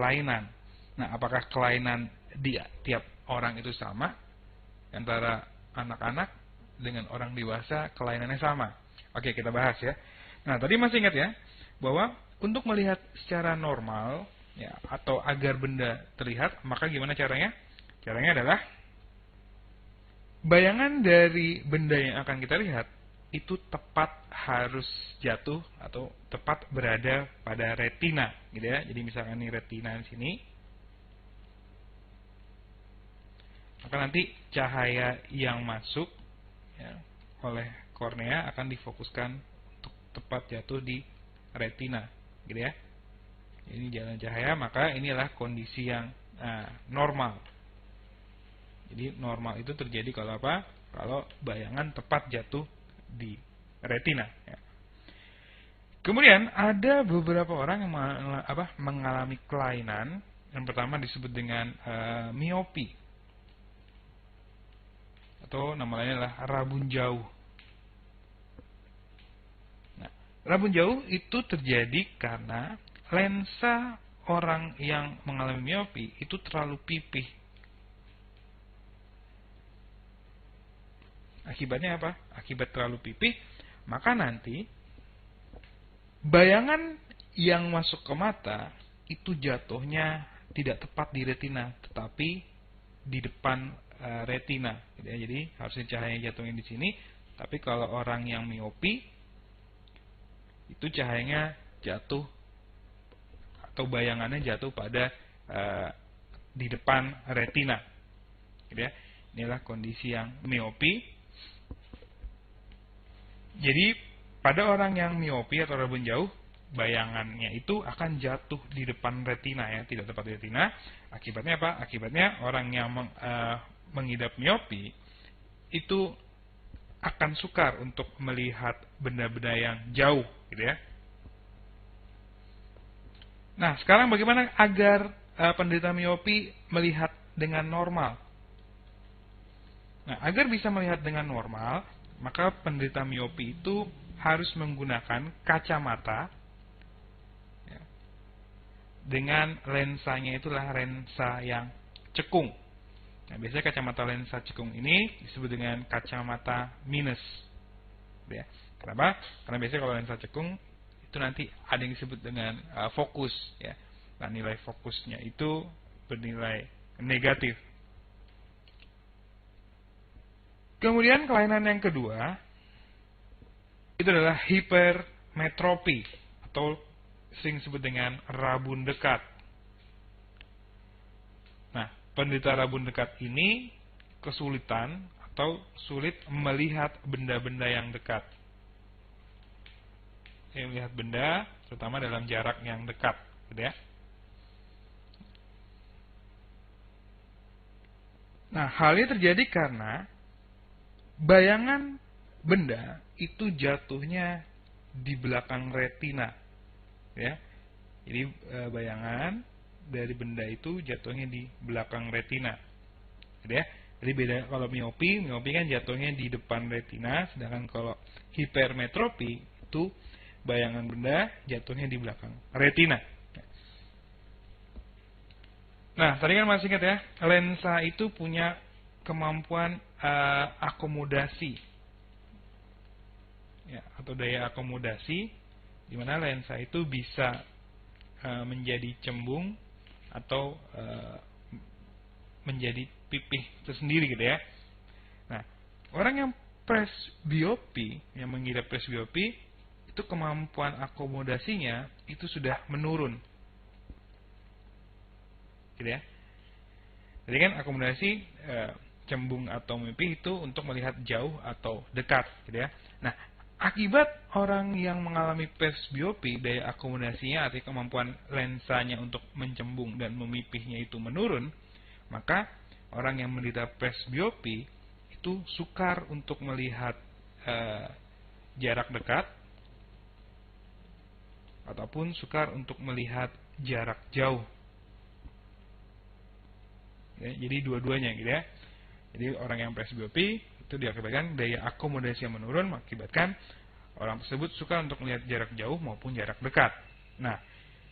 kelainan. Nah, apakah kelainan di tiap orang itu sama? Antara anak-anak dengan orang dewasa kelainannya sama. Oke, kita bahas ya. Nah, tadi masih ingat ya bahwa untuk melihat secara normal ya atau agar benda terlihat, maka gimana caranya? Caranya adalah bayangan dari benda yang akan kita lihat itu tepat harus jatuh atau tepat berada pada retina, gitu ya. Jadi misalkan ini retina di sini, maka nanti cahaya yang masuk ya, oleh kornea akan difokuskan untuk tepat jatuh di retina, gitu ya. Ini jalan cahaya, maka inilah kondisi yang normal. Jadi normal itu terjadi kalau apa? Kalau bayangan tepat jatuh di retina. Ya. Kemudian ada beberapa orang yang mengalami kelainan. Yang pertama disebut dengan miopi. Atau nama lainnya adalah rabun jauh. Nah, rabun jauh itu terjadi karena lensa orang yang mengalami miopi itu terlalu pipih. Akibatnya apa? Akibat terlalu pipih, maka nanti bayangan yang masuk ke mata itu jatuhnya tidak tepat di retina, tetapi di depan retina. Jadi harusnya cahayanya jatuhnya di sini, tapi kalau orang yang miopi itu cahayanya jatuh atau bayangannya jatuh pada di depan retina. Inilah kondisi yang miopi. Jadi pada orang yang miopi atau rabun jauh, bayangannya itu akan jatuh di depan retina ya, tidak tepat di retina. Akibatnya apa? Akibatnya orang yang mengidap miopi itu akan sukar untuk melihat benda-benda yang jauh, gitu ya. Nah, sekarang bagaimana agar penderita miopi melihat dengan normal? Nah, agar bisa melihat dengan normal, maka penderita miopi itu harus menggunakan kacamata ya, dengan lensanya itulah lensa yang cekung. Nah, biasanya kacamata lensa cekung ini disebut dengan kacamata minus. Ya. Kenapa? Karena biasanya kalau lensa cekung itu nanti ada yang disebut dengan fokus. Ya. Nah, nilai fokusnya itu bernilai negatif. Kemudian kelainan yang kedua itu adalah hipermetropi atau sering disebut dengan rabun dekat. Nah, penderita rabun dekat ini kesulitan atau sulit melihat benda-benda yang dekat. Melihat benda, terutama dalam jarak yang dekat, gitu ya. Nah, hal ini terjadi karena bayangan benda itu jatuhnya di belakang retina, ya. Jadi bayangan dari benda itu jatuhnya di belakang retina, gitu ya. Jadi beda kalau miopi kan jatuhnya di depan retina, sedangkan kalau hipermetropi itu bayangan benda jatuhnya di belakang retina. Nah, tadi kan masih ingat ya, lensa itu punya kemampuan akomodasi, ya, atau daya akomodasi, di mana lensa itu bisa menjadi cembung atau menjadi pipih tersendiri, gitu ya. Nah, orang yang presbiopi, yang mengidap presbiopi, itu kemampuan akomodasinya itu sudah menurun, gitu ya. Jadi kan akomodasi cembung atau mimpi itu untuk melihat jauh atau dekat, gitu ya. Nah, akibat orang yang mengalami presbiopi, daya akomodasinya atau kemampuan lensanya untuk mencembung dan memipihnya itu menurun, maka orang yang menderita presbiopi itu sukar untuk melihat jarak dekat ataupun sukar untuk melihat jarak jauh. Ya, jadi dua-duanya, gitu ya. Jadi orang yang presbiopi itu diakibatkan daya akomodasi yang menurun, mengakibatkan orang tersebut suka untuk melihat jarak jauh maupun jarak dekat. Nah,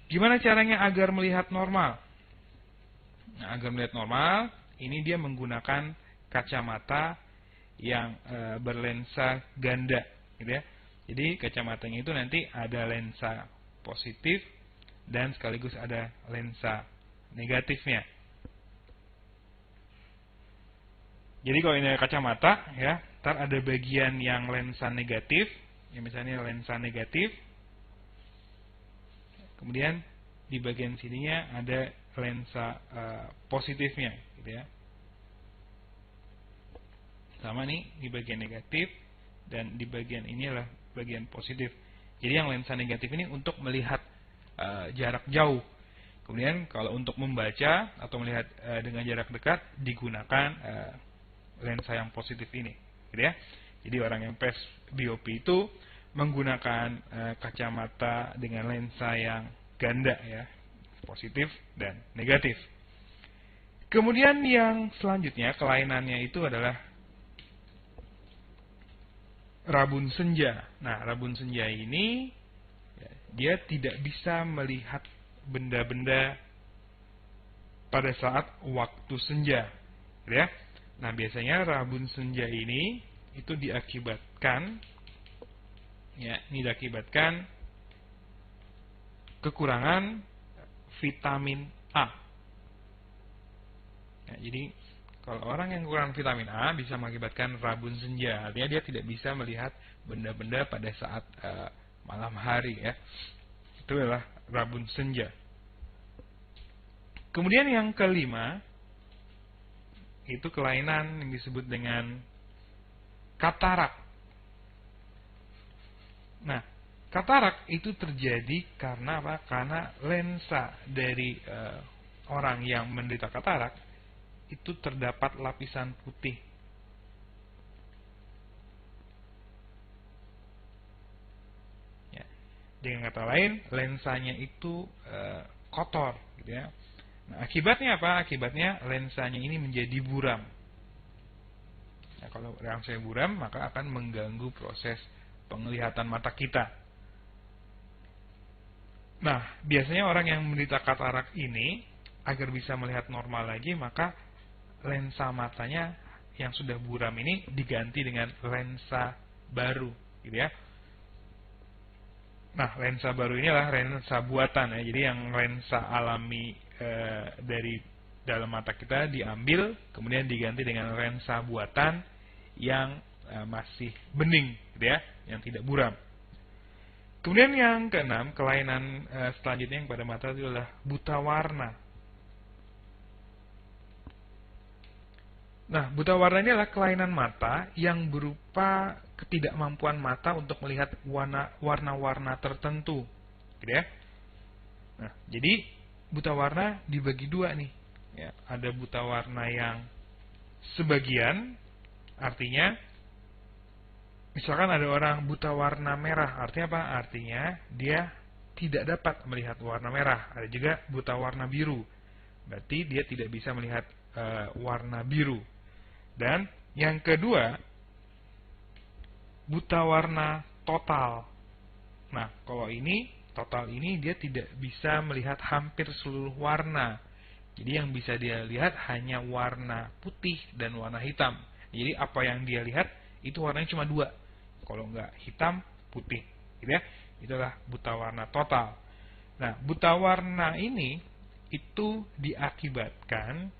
Gimana caranya agar melihat normal? Nah, agar melihat normal, ini dia menggunakan kacamata yang berlensa ganda, gitu ya. Jadi kacamatanya itu nanti ada lensa positif dan sekaligus ada lensa negatifnya. Jadi kalau ini kacamata, ya, ntar ada bagian yang lensa negatif, ya misalnya lensa negatif. Kemudian di bagian sininya ada lensa positifnya, gitu ya. Sama nih di bagian negatif dan di bagian ini adalah bagian positif. Jadi yang lensa negatif ini untuk melihat jarak jauh. Kemudian kalau untuk membaca atau melihat dengan jarak dekat digunakan lensa yang positif ini, gitu ya. Jadi orang yang presbiopi itu menggunakan kacamata dengan lensa yang ganda, ya, positif dan negatif. Kemudian yang selanjutnya kelainannya itu adalah rabun senja. Nah, rabun senja ini ya, dia tidak bisa melihat benda-benda pada saat waktu senja, gitu ya. Nah, biasanya rabun senja ini itu diakibatkan, ya, ini diakibatkan kekurangan vitamin A. Ya, jadi kalau orang yang kurang vitamin A bisa mengakibatkan rabun senja. Artinya dia tidak bisa melihat benda-benda pada saat malam hari, ya. Itu adalah rabun senja. Kemudian yang kelima itu kelainan yang disebut dengan katarak. Nah, katarak itu terjadi karena apa? Karena lensa dari orang yang menderita katarak itu terdapat lapisan putih. Ya. Dengan kata lain, lensanya itu kotor, gitu ya. Nah, akibatnya apa? Akibatnya lensanya ini menjadi buram. Nah, kalau lensanya buram, maka akan mengganggu proses penglihatan mata kita. Nah, biasanya orang yang menderita katarak ini agar bisa melihat normal lagi, maka lensa matanya yang sudah buram ini diganti dengan lensa baru, gitu ya. Nah, lensa baru ini adalah lensa buatan, ya. Jadi yang lensa alami dari dalam mata kita diambil, kemudian diganti dengan lensa buatan yang masih bening, gitu ya, yang tidak buram. Kemudian yang keenam, kelainan selanjutnya yang pada mata itu adalah buta warna. Nah, buta warna ini adalah kelainan mata yang berupa ketidakmampuan mata untuk melihat warna-warna tertentu, gitu ya. Nah, jadi buta warna dibagi dua nih. Ya, ada buta warna yang sebagian, artinya misalkan ada orang buta warna merah, artinya apa? Artinya dia tidak dapat melihat warna merah. Ada juga buta warna biru, berarti dia tidak bisa melihat warna biru. Dan yang kedua, buta warna total. Nah, kalau ini total ini dia tidak bisa melihat hampir seluruh warna. Jadi yang bisa dia lihat hanya warna putih dan warna hitam. Jadi apa yang dia lihat itu warnanya cuma dua. Kalau enggak hitam, putih, gitu ya. Itulah buta warna total. Nah, buta warna ini itu diakibatkan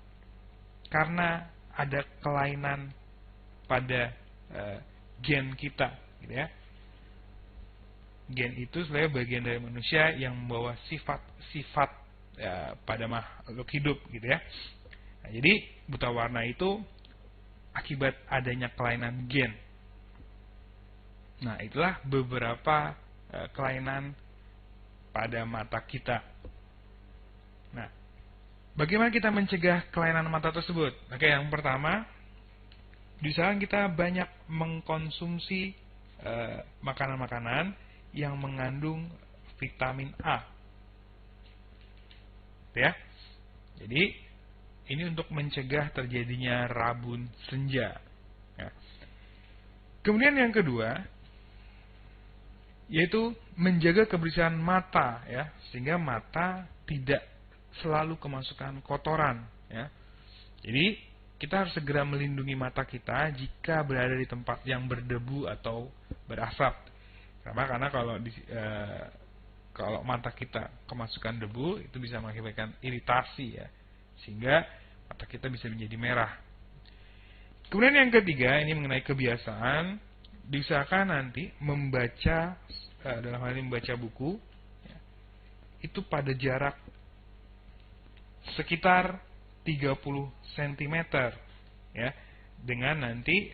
karena ada kelainan pada gen kita, gitu ya. Gen itu sebenarnya bagian dari manusia yang membawa sifat-sifat pada makhluk hidup, gitu ya. Nah, jadi buta warna itu akibat adanya kelainan gen. Nah, itulah beberapa kelainan pada mata kita. Nah, bagaimana kita mencegah kelainan mata tersebut? Oke, yang pertama, misalkan kita banyak mengkonsumsi makanan-makanan yang mengandung vitamin A, ya. Jadi ini untuk mencegah terjadinya rabun senja. Ya. Kemudian yang kedua, yaitu menjaga kebersihan mata, ya, sehingga mata tidak selalu kemasukan kotoran, ya. Jadi kita harus segera melindungi mata kita jika berada di tempat yang berdebu atau berasap. Karena kalau mata kita kemasukan debu, itu bisa mengakibatkan iritasi, ya, sehingga mata kita bisa menjadi merah. Kemudian yang ketiga, ini mengenai kebiasaan, diusahakan nanti membaca, dalam hal ini membaca buku, ya, itu pada jarak sekitar 30 cm, ya, dengan nanti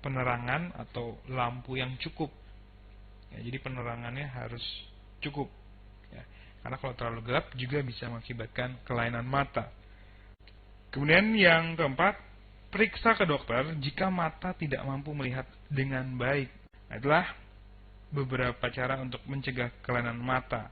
penerangan atau lampu yang cukup, ya, jadi penerangannya harus cukup, ya, karena kalau terlalu gelap juga bisa mengakibatkan kelainan mata. Kemudian yang keempat, periksa ke dokter jika mata tidak mampu melihat dengan baik. Nah, itulah beberapa cara untuk mencegah kelainan mata.